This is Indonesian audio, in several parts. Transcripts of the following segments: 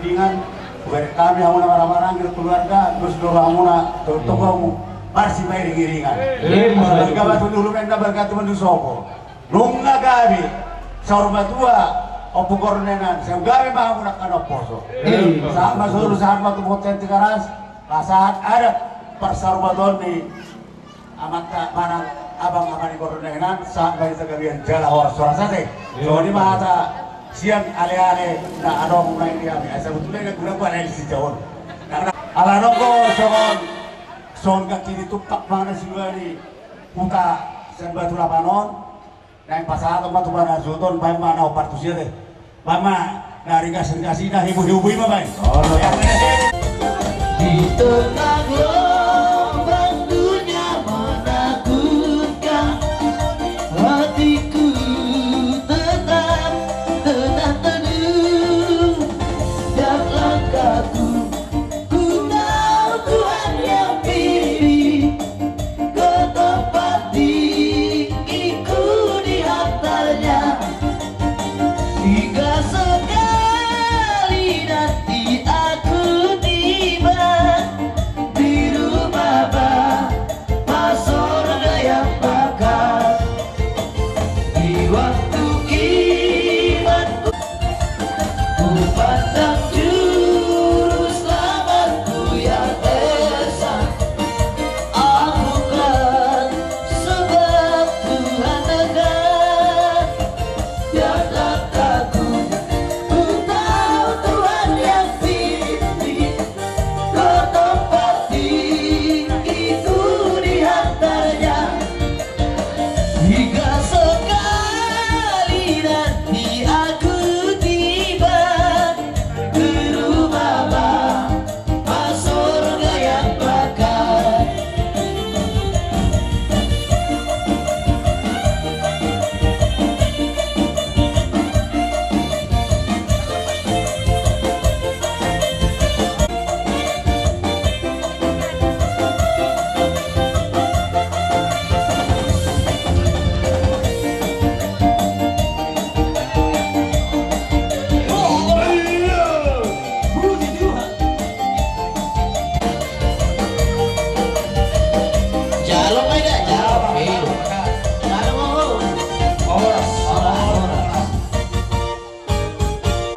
dengan kami yang marah-marah keluarga terus doang muna tokomu masih main giringan. Keluarga batu dulu nenda berkatu mendusoko. Nunga gabi sorba tua opo kornenan saya gabi mah muna kanoposo. Sama suruh saat batu hotel Tikaras saat ada persorbaton di amat mana abang-abang di kornenan saat bayi sekalian jala horas sate. Jadi mah siang ale-ale na ano mulai dia biasa betulnya guna gua dari si jauh karena ala noko son kaki ditupak mana sih gua di puta sen batu lapanon naik pasar tempat tuh mana zuton bayi mana opat tuh sih deh mama dari kasih dah ibu-ibu mah bayi di tengah gelombang dunia menakutkan hatiku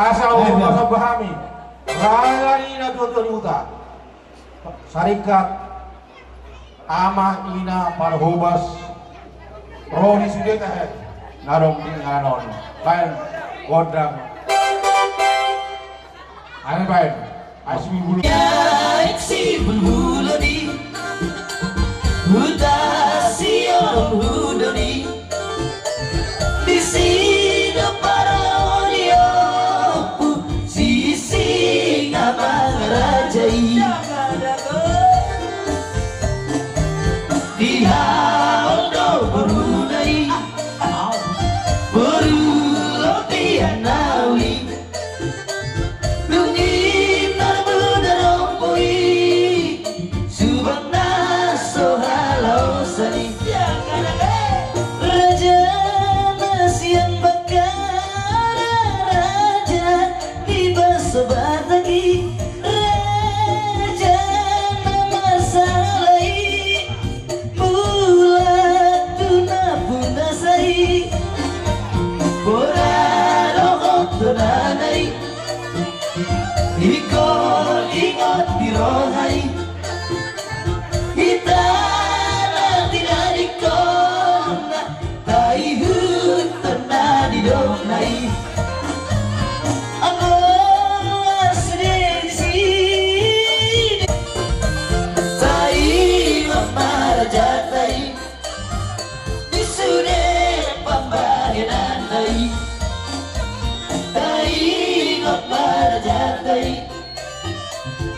asal pahami rayani na tujuan yuta sarikat ama ina parhubas roni sudeta he narong tinganon lain godang ane baik asmi bulu si bulu di mutasi orang hudoni di sini parolio sisi ngamarajai di haldo berulai beruloti anawi lungi narbudarompoi subangna sohalau sani raja nasian bakar raja hibah sobat lagi raja nama salai bulat tuna bunda sai boraro tunanai ikon ingat dirohai kita tidak dikona taihut tenang di donai aku asli sini tai memarajatai di sune pembagian tai tai memarajatai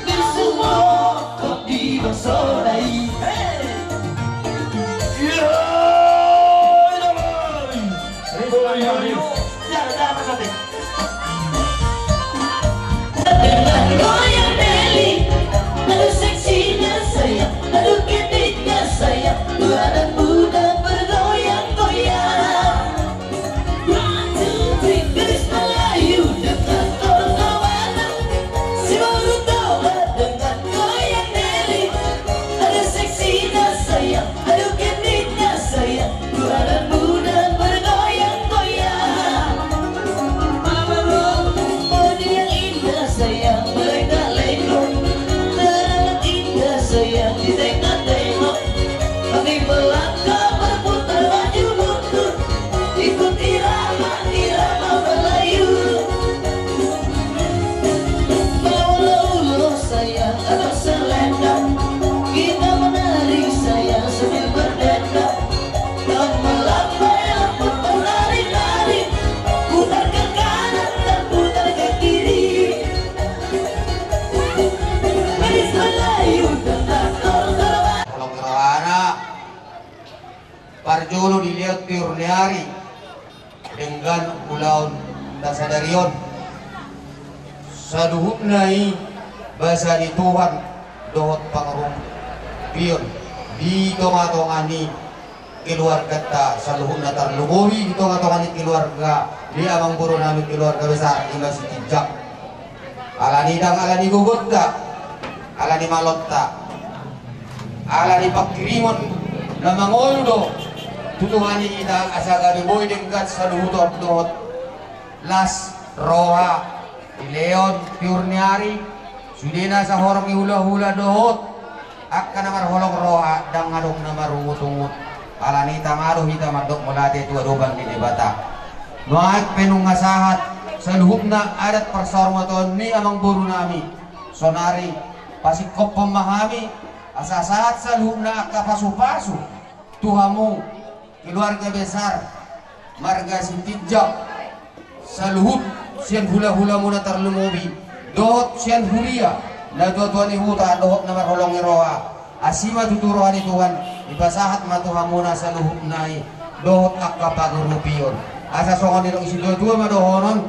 di semua Leyot Tiurniari dengan ulaun Tasadarion saduhutnai bahasa di Tuhan dohot pangrung pion di tonga-tongani keluarga ta saluhutna tarlumohi di tonga-tongani keluarga di amang buru nami keluarga besar hingga si tijak alani dang alani gugut ta alani malot ta alani pakirimon na mangoldo tutuhani ida asagabi boy dengkat saluhutot dohot las roha Leon Tiurniari sudena sa horong ihula-hula dohot akka namar holong roha dang ngadok namar ungut-ungut alani tamaruh hita madok mulate tua dobang di debata noat penung ngasahat saluhupna adat persormaton ni amang buru nami sonari pasikop pemahami asa saat saluhupna akka pasu-pasu tuhamu keluarga besar marga sintijak saluhut sian hula-hula muna tarlumobi dohot sian hulia na tuan huta dohot namar holongi roha asima tuturohan Tuhan ipasahat matuhamuna saluhut nai dohot akka pagurupion asa songon nilong isi dua madohonon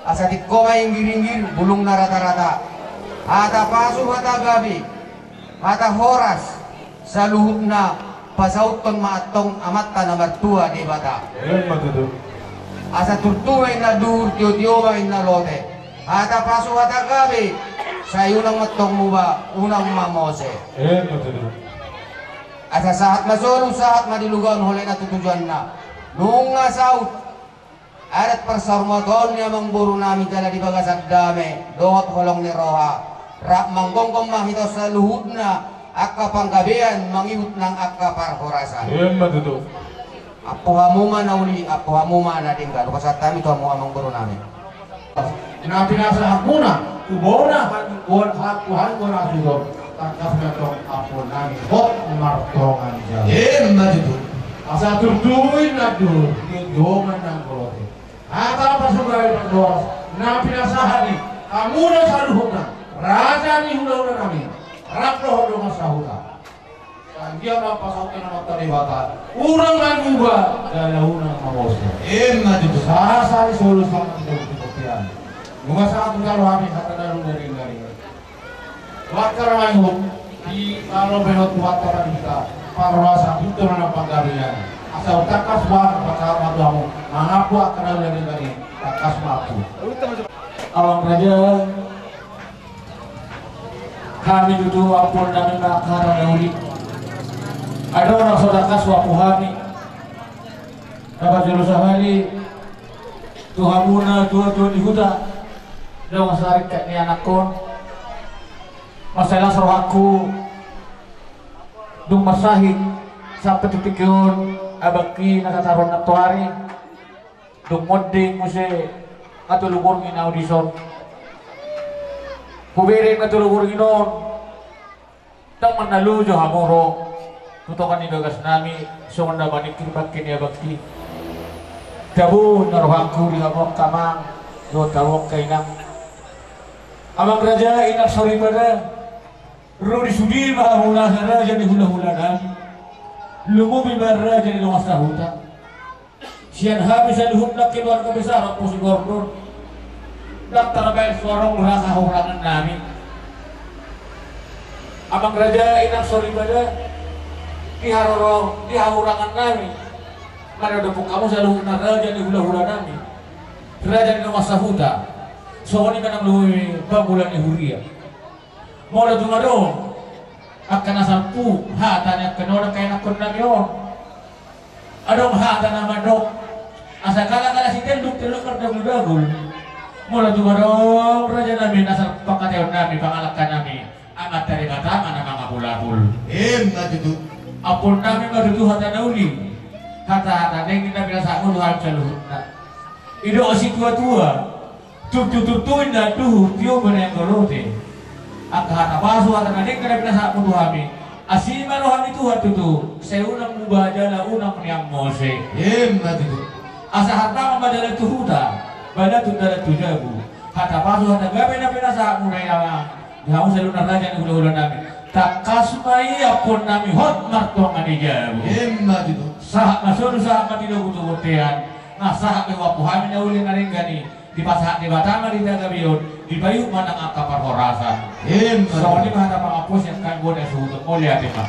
asa tikoma inggir-inggir bulung na rata-rata hata pasu hata gabi hata horas saluhut na pasauton maatong amatta namar tua di bata asa turtuway na dur tiyo-tiyomay na lote hata pasu hata gabi sayunang matong muba unang mamose asa saat masolo saat madilugan hulay na tutujuan na nung nga saut adat persormaton niya mang buru namin dala di bagasad dame dohot holong ni roha rak manggongkong mahito sa luhut na akka panggabian mangiut ng akka parhorasan apo hamuma na uli, apo hamuma na din ka. Lukas at kami ito mo amang buru namin. Pinapinasa hakuna, kubona, Tuhan ko na sudo. Takas na itong apo namin. Hot martongan dyan. Matuto. Asa tutuin na doon, yudoman ng kolote. Hata pa sa bahay ng Diyos, napinasahan ni, kamuna sa luhut na, raja ni hulaw na namin, raklo ho sa huta. Dia mapasaukin ng magtalibata unang naguba dala unang mamosya Matuto. sasali solos lang ang dugtugtian mga sa atong kaluhamin sa tanarong garing-garing huwag ka naman hum di kalau benot huwag ka naman kita parwasa dito na ng panggarian asa utakas ba pasama doa mo mangapu ka na garing-garing takas mapu awang raja kami duduk apun namin makara nauli ada orang sodakas wapuhami dapat juru sahali tuhamuna tua-tua di huta dong sarik kat ni anakon masalah serwaku dung masahid sampai titik yun abaki nakataron na tuari dung moding muse atulubur ngin audison kubirin atulubur nginon tang manalu jo hamuro tutokan ni gagas nami sonda banik kirbakin ya bakti dabu narohaku di hamok kamang do tawok kainang abang raja inak sori pada ro di sudi mahamuna sara jadi hula-hula nami lumu bimara jadi lumas tahuta sian habis aduhut nak keluarga besar aku si gordon daftar baik sorong rasa hurangan nami abang raja inak sori pada diharorong dihahurangan nami mana dapuk kamu selalu raja di hula-hula nami raja di masa huta soalnya kanang luwi babulan di huria mau ada tumadong akan asal pu hatanya kenora kayak nakon nami on adong hata nama dok asal kala si tenduk kerja mudagul mau ada tumadong raja nami asal pangkateon nami pangalakan nami amat dari kata mana mga bulabul Matuto. apun nami madudu hata nauli hata neng kita biasa aku luar caluhut na ido si tua-tua tututuin na tuh kyo beneng golote ak hata basu hata neng kita biasa aku luami asima rohami tuha tutu seunang mubajala unang niang mose Matuto. asa hata madala tuhuta bada tudala tujabu hata basu hata gabe na biasa aku na kamu selalu raja ni hula-hula nami tak kasmai apun nami hot martong ani jabu Matuto. sah masuk sah mati do butuh botean nah sah ke wapuhan nya ulin naringgani di pasah di batama di tagabion di bayu manang akapar horasan soalnya mah ada pangapus yang kan gua suhu mau lihat ya Pak.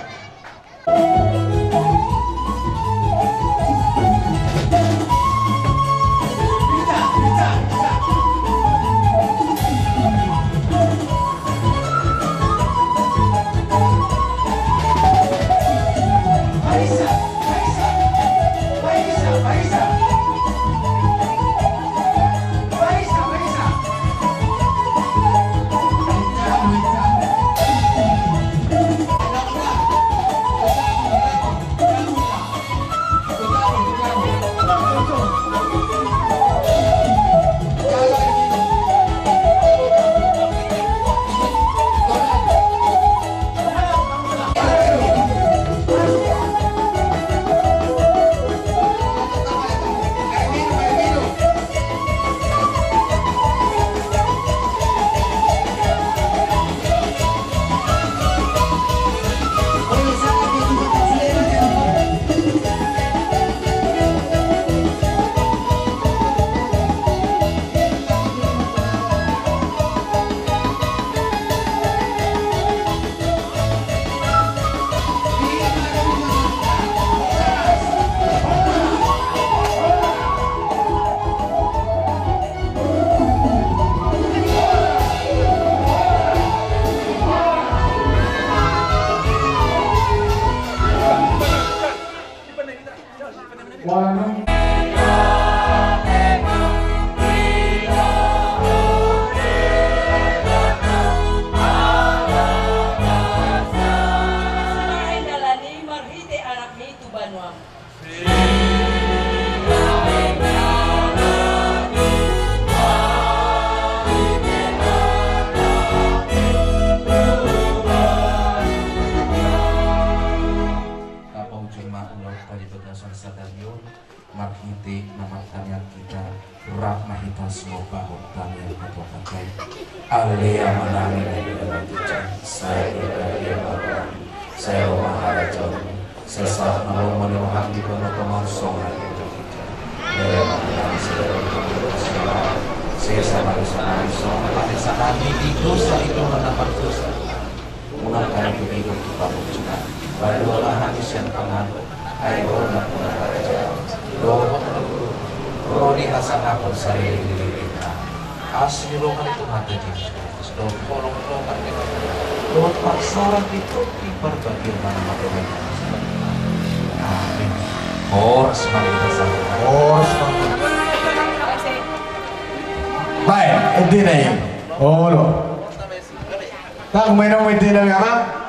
Baik, intinya. Oh, lo. Tak main nama intinya apa?